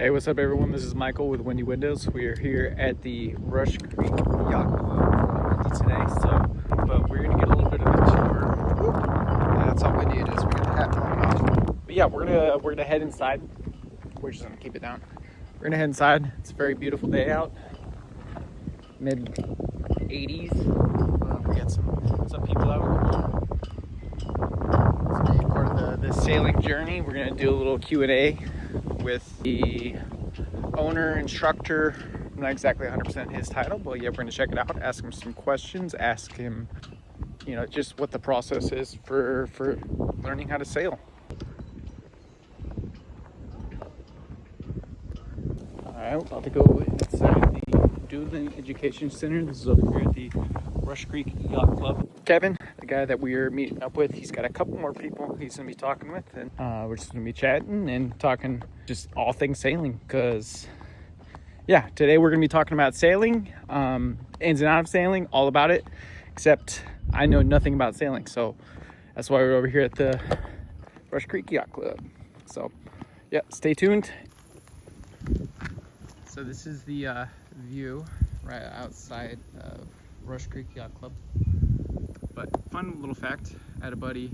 Hey, what's up, everyone? This is Michael with Windy Windows. We are here at the Rush Creek Yacht Club today, but we're gonna get a little bit of a tour. That's how windy it is. We got the hat thrown off. But yeah, we're gonna head inside. We're just gonna keep it down. We're gonna head inside. It's a very beautiful day out, mid 80s. We got some people out. It's gonna be part of the sailing journey. We're gonna do a little Q&A with the owner, instructor. I'm not exactly 100% his title, but yeah, we're gonna check it out, ask him some questions, ask him, just what the process is for learning how to sail. All right, we're about to go inside the Doolin Education Center. This is over here at the Rush Creek Yacht Club. Kevin, the guy that we are meeting up with, he's got a couple more people he's gonna be talking with, and we're just gonna be chatting and talking just all things sailing. Because yeah, today we're gonna be talking about sailing, ins and outs of sailing, all about it. Except I know nothing about sailing, so that's why we're over here at the Rush Creek Yacht Club. So yeah, stay tuned. So this is the view right outside of Rush Creek Yacht Club. But fun little fact, I had a buddy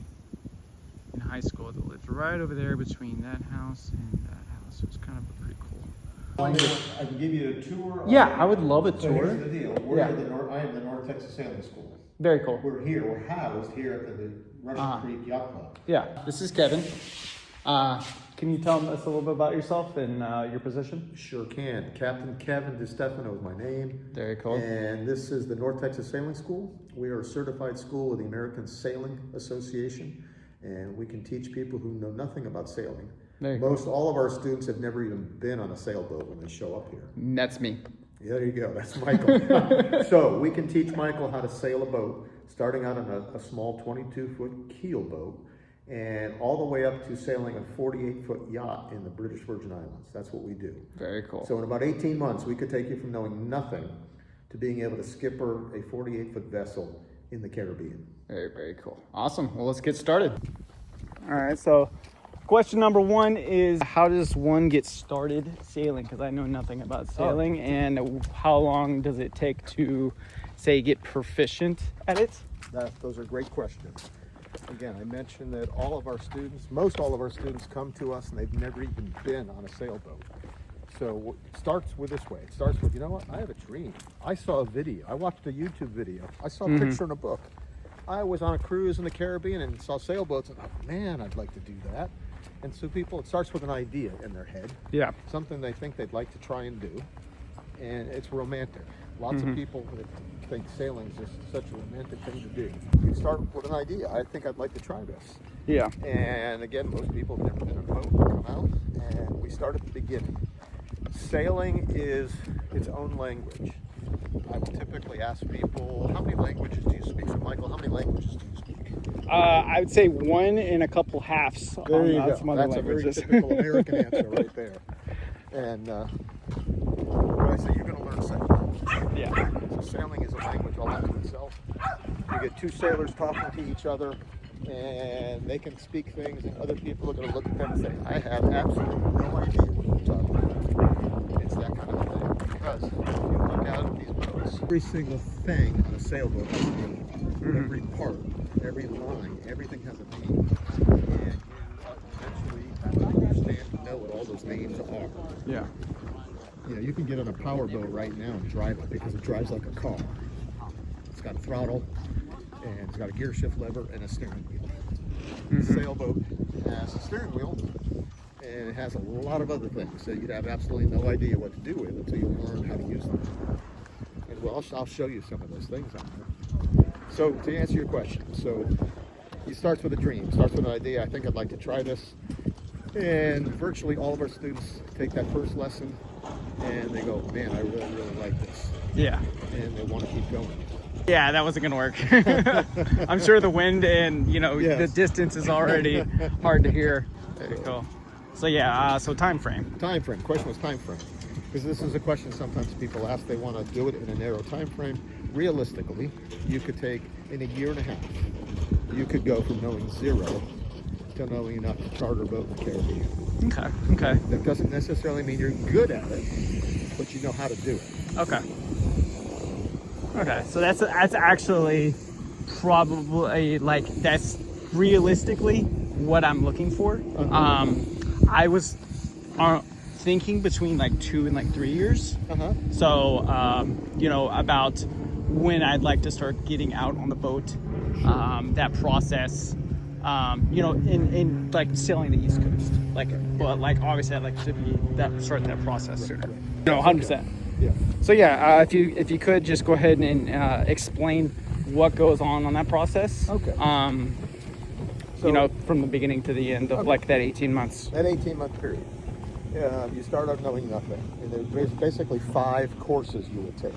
in high school that lived right over there between that house and that house. So it's kind of pretty cool. I can give you a tour. Yeah, I would love a So tour. here's the deal. We're Yeah. at I am the North Texas Sailing School. Very cool. We're housed here at the Rush Creek Yacht Club. Yeah, this is Kevin. Can you tell us a little bit about yourself and your position? Sure can. Captain Kevin DeStefano is my name. Very cool. And this is the North Texas Sailing School. We are a certified school of the American Sailing Association, and we can teach people who know nothing about sailing. Very cool. Most all of our students have never even been on a sailboat when they show up here. That's me. Yeah, there you go. That's Michael. So we can teach Michael how to sail a boat, starting out on a small 22-foot keel boat, and all the way up to sailing a 48-foot yacht in the British Virgin Islands. That's what we do. Very cool. So in about 18 months, we could take you from knowing nothing to being able to skipper a 48-foot vessel in the Caribbean. Very, very cool. Awesome. Well, let's get started. All right, so question number one is, how does one get started sailing? Because I know nothing about sailing. And how long does it take to, say, get proficient at it? Those are great questions. Again, I mentioned that most all of our students come to us and they've never even been on a sailboat. So it starts with this way. It starts with, you know what, I have a dream. I saw a video. I watched a YouTube video. I saw a picture in a book. I was on a cruise in the Caribbean and saw sailboats and thought, man, I'd like to do that. And so it starts with an idea in their head. Yeah. Something they think they'd like to try and do. And it's romantic. Lots of people that think sailing is just such a romantic thing to do. You start with an idea. I think I'd like to try this. Yeah. And again, most people have never been in a boat. They come out, and we start at the beginning. Sailing is its own language. I will typically ask people, how many languages do you speak? So Michael, how many languages do you speak? I would say one and a couple halves. There you go. Some other That's languages. a very typical American answer right there. And when I say you're going to learn sailing. Yeah. So sailing is a language all unto itself. You get two sailors talking to each other, and they can speak things, and other people are going to look at them and say, I have absolutely no idea what you're talking about. It's that kind of thing. Because if you look out at these boats, every single thing on a sailboat has a name. Every part, every line, everything has a name. And you eventually have to understand and know what all those names are. Yeah. You can get on a power boat right now and drive it because it drives like a car. It's got a throttle, and it's got a gear shift lever and a steering wheel. Sailboat has a steering wheel, and it has a lot of other things. So you'd have absolutely no idea what to do with it until you learn how to use them. And well, I'll show you some of those things on there. So to answer your question, so it starts with a dream, starts with an idea. I think I'd like to try this. And virtually all of our students take that first lesson and they go, man, I really, really like this. Yeah. And they want to keep going. Yeah, that wasn't gonna work. I'm sure the wind and Yes. the distance is already hard to hear. Very cool. So yeah, so time frame. Time frame. Question was time frame. Because this is a question sometimes people ask. They want to do it in a narrow time frame. Realistically, you could take in a year and a half. You could go from knowing zero to knowing enough to charter a boat in the Caribbean. Okay. Okay. That doesn't necessarily mean you're good at it, but you know how to do it. Okay. Okay. So that's actually probably like that's realistically what I'm looking for. I was thinking between like 2 and like 3 years. So you know, about when I'd like to start getting out on the boat, that process. You know, in like sailing the East Coast, like, but like obviously I'd like to start that process sooner. No, 100%. Yeah. So yeah, if you could just go ahead and explain what goes on that process. Okay. You know, from the beginning to the end of like that 18 months. That 18-month period. You start out knowing nothing, and there's basically 5 courses you would take.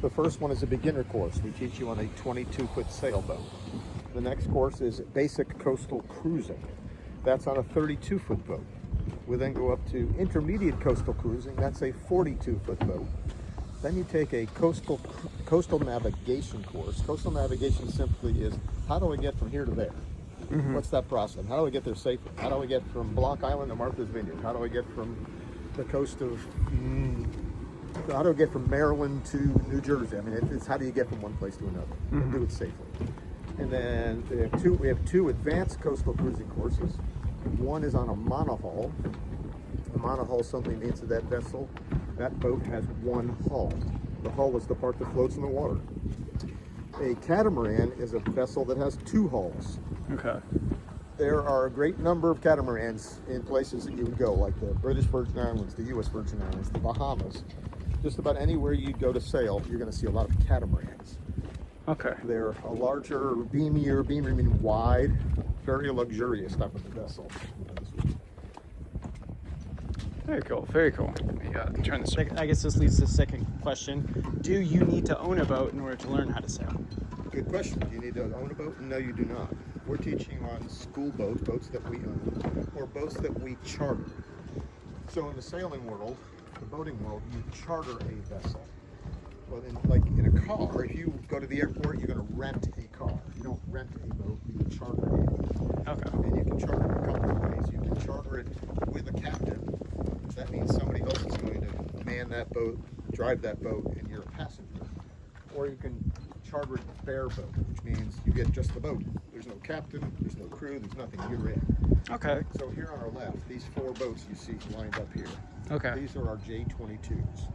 The first one is a beginner course. We teach you on a 22-foot sailboat. The next course is basic coastal cruising. That's on a 32-foot boat. We then go up to intermediate coastal cruising. That's a 42-foot boat. Then you take a coastal navigation course. Coastal navigation simply is, how do I get from here to there? What's that process? How do I get there safely? How do I get from Block Island to Martha's Vineyard? How do I get from the coast of, how do I get from Maryland to New Jersey? I mean, it's how do you get from one place to another and do it safely. And then we have two advanced coastal cruising courses. One is on a monohull. A monohull simply means that vessel, that boat has one hull. The hull is the part that floats in the water. A catamaran is a vessel that has 2 hulls. Okay. There are a great number of catamarans in places that you would go, like the British Virgin Islands, the U.S. Virgin Islands, the Bahamas. Just about anywhere you go to sail, you're going to see a lot of catamarans. Okay. They're a larger, beamier meaning wide, very luxurious type of vessel. Very cool. Very cool. Let me turn this. I guess this leads to the second question. Do you need to own a boat in order to learn how to sail? Good question. Do you need to own a boat? No, you do not. We're teaching on school boats, boats that we own, or boats that we charter. So in the sailing world, the boating world, you charter a vessel. Well, in a car, if you go to the airport, you're going to rent a car. You don't rent a boat, you charter it. Okay. And you can charter it a couple of ways. You can charter it with a captain. That means somebody else is going to man that boat, drive that boat, and you're a passenger. Or you can charter it bare boat, which means you get just the boat. There's no captain, there's no crew, there's nothing. You're in. Okay. So here on our left, these 4 boats you see lined up here. Okay. These are our J22s.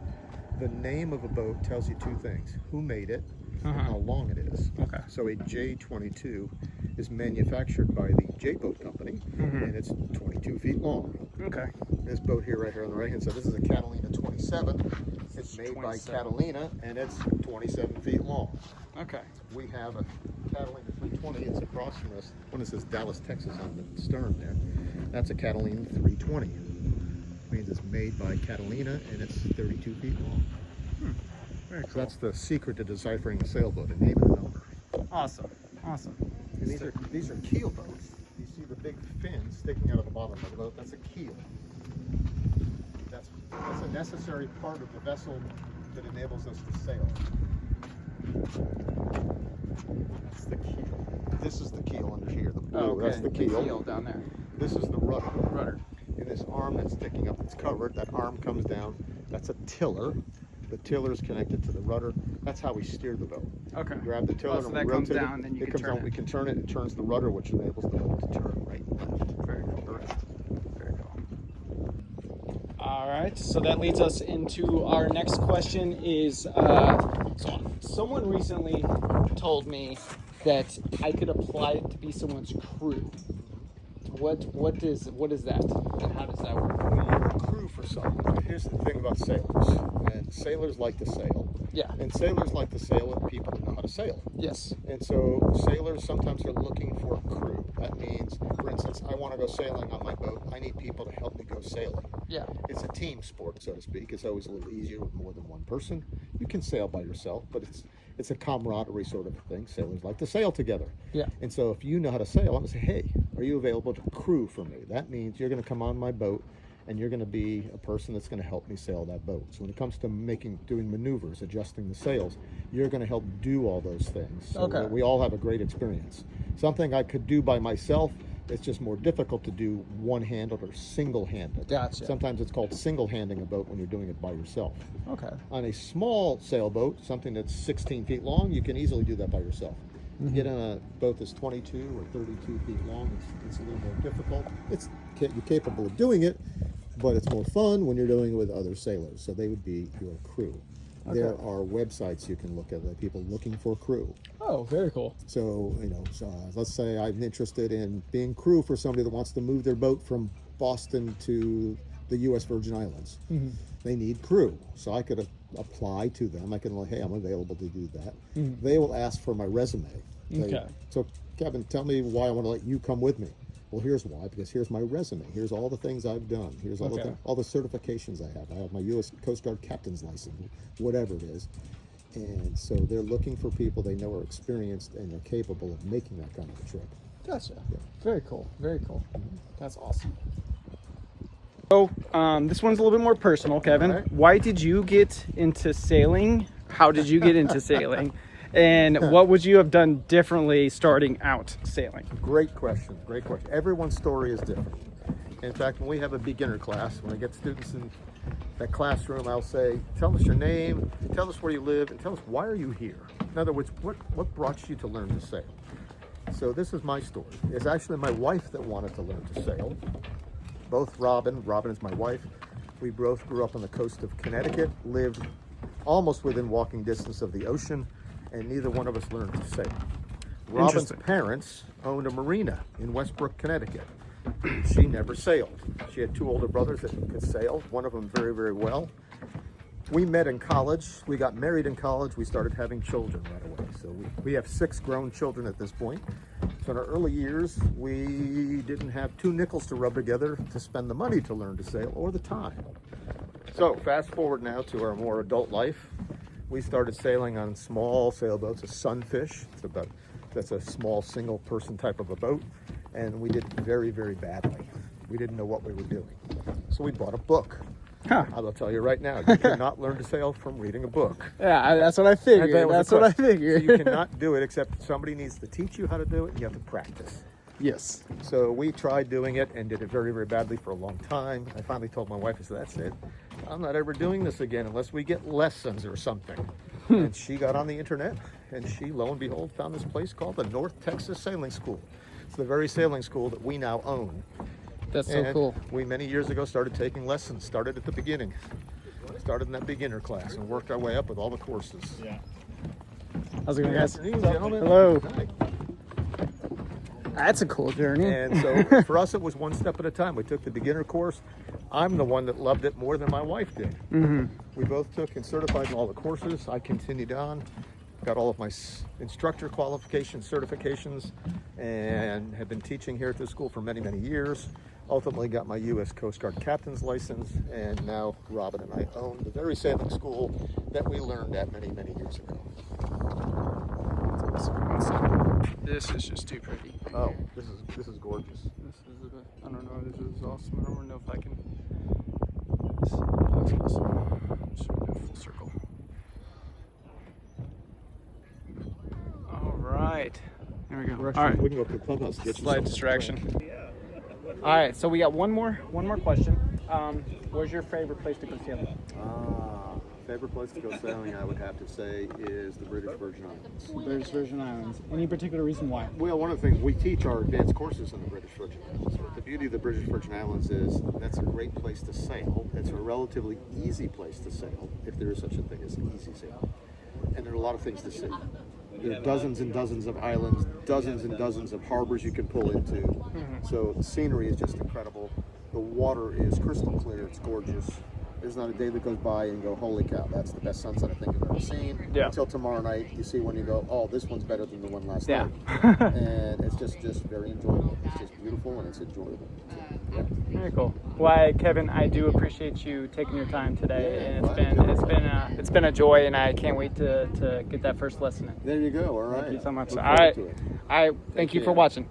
The name of a boat tells you 2 things: who made it and how long it is. Okay. So a J22 is manufactured by the J-Boat Company, and it's 22 feet long. Okay. This boat here, right here on the right hand side, this is a Catalina 27. It's made by 27. Catalina, and it's 27 feet long. Okay. We have a Catalina 320. It's across from us. One that says Dallas, Texas on the stern there. That's a Catalina 320. Means it's made by Catalina, and it's 32 feet long. Very cool. So that's the secret to deciphering a sailboat: a name and a number. Awesome. Awesome. And these are keel boats. You see the big fin sticking out of the bottom of the boat. That's a keel. That's a necessary part of the vessel that enables us to sail. That's the keel. This is the keel under here. The blue. Okay. That's the keel. down there. This is the rudder. Rudder. And this arm that's sticking up, that's covered, that arm comes down. That's a tiller. The tiller is connected to the rudder. That's how we steer the boat. Okay. Grab the tiller so and that we comes rotate down, it. then you It can comes turn out. it. We can turn it. It turns the rudder, which enables the boat to turn right and left. Very cool. Correct. Very cool. All right, so that leads us into our next question is, someone recently told me that I could apply to be someone's crew. What is that, and how does that work? When you're a crew for someone, here's the thing about sailors. And sailors like to sail. Yeah. And sailors like to sail with people that know how to sail. Yes. And so sailors sometimes are looking for a crew. That means, for instance, I want to go sailing on my boat. I need people to help me go sailing. Yeah. It's a team sport, so to speak. It's always a little easier with more than one person. You can sail by yourself, but it's a camaraderie sort of thing. Sailors like to sail together. Yeah. And so if you know how to sail, I'm going to say, hey, are you available to crew for me? That means you're going to come on my boat, and you're going to be a person that's going to help me sail that boat. So when it comes to doing maneuvers, adjusting the sails, you're going to help do all those things so Okay. that we all have a great experience. Something I could do by myself It's just more difficult to do one-handed or single-handed. Gotcha. Sometimes it's called single-handing a boat when you're doing it by yourself. Okay. On a small sailboat, something that's 16 feet long, you can easily do that by yourself. You get on a boat that's 22 or 32 feet long, it's a little more difficult. You're capable of doing it, but it's more fun when you're doing it with other sailors. So they would be your crew. Okay. There are websites you can look at, like people looking for crew. Oh, very cool. So, let's say I'm interested in being crew for somebody that wants to move their boat from Boston to the U.S. Virgin Islands. They need crew. So I could apply to them. I can like, hey, I'm available to do that. They will ask for my resume. Okay. So, Kevin, tell me why I want to let you come with me. Well, here's why, because here's my resume. Here's all the things I've done. Here's all the certifications I have. I have my U.S. Coast Guard captain's license, whatever it is. And so they're looking for people they know are experienced and are capable of making that kind of a trip. Gotcha. Yeah. Very cool. Very cool. That's awesome. So, this one's a little bit more personal, Kevin. All right. Why did you get into sailing? How did you get into sailing? And what would you have done differently starting out sailing? Great question. Great question. Everyone's story is different. In fact, when we have a beginner class, when I get students in that classroom, I'll say, tell us your name, tell us where you live, and tell us why are you here? In other words, what brought you to learn to sail? So this is my story. It's actually my wife that wanted to learn to sail. Both Robin is my wife. We both grew up on the coast of Connecticut, lived almost within walking distance of the ocean, and neither one of us learned to sail. Robin's parents owned a marina in Westbrook, Connecticut. She never sailed. She had two older brothers that could sail, one of them very, very well. We met in college. We got married in college. We started having children right away. So we have 6 grown children at this point. So in our early years, we didn't have 2 nickels to rub together to spend the money to learn to sail or the time. So fast forward now to our more adult life. We started sailing on small sailboats, a Sunfish. That's a small single person type of a boat. And we did very, very badly. We didn't know what we were doing. So we bought a book. Huh. I will tell you right now, you cannot learn to sail from reading a book. Yeah, that's what I figured. That was That's the what I question. figured. So you cannot do it except somebody needs to teach you how to do it and you have to practice. Yes. So we tried doing it and did it very, very badly for a long time. I finally told my wife, I said, that's it. I'm not ever doing this again unless we get lessons or something. And she got on the internet and she, lo and behold, found this place called the North Texas Sailing School. It's the very sailing school that we now own. That's so And cool. we, many years ago, started taking lessons, started at the beginning. Started in that beginner class and worked our way up with all the courses. Yeah. How's it going, guys? Good afternoon, gentlemen. Hello. Hi. That's a cool journey. And so for us, it was one step at a time. We took the beginner course. I'm the one that loved it more than my wife did. We both took and certified in all the courses. I continued on, got all of my instructor qualifications, certifications, and have been teaching here at this school for many, many years. Ultimately got my U.S. Coast Guard captain's license, and now Robin and I own the very sailing school that we learned at many, many years ago. This is just too pretty. Oh, this is gorgeous. This is I don't know. This is awesome. I don't know if I can. This looks awesome. Just go full circle. All right. There we go. All right. We can go up to the clubhouse. Get you Slight some. distraction. All right. So we got one more question. Where's your favorite place to go sailing? Favorite place to go sailing, I would have to say, is the British Virgin Islands. British Virgin Islands. Any particular reason why? Well, one of the things, we teach our advanced courses in the British Virgin Islands. The beauty of the British Virgin Islands is that's a great place to sail. It's a relatively easy place to sail, if there is such a thing as an easy sail. And there are a lot of things to see. There are dozens and dozens of islands, dozens and dozens of harbors you can pull into. So the scenery is just incredible. The water is crystal clear. It's gorgeous. There's not a day that goes by and go, holy cow, that's the best sunset I think I've ever seen. Yeah. Until tomorrow night, you see one, you go, oh, this one's better than the one last Yeah. night. And it's just very enjoyable. It's just beautiful and it's enjoyable. So, yeah. Very cool. Well, Kevin, I do appreciate you taking your time today, and it's been a joy, and I can't wait to get that first lesson in. There you go. All right. Thank you so much. Look All forward right. to it. All right. Thank you for care. watching.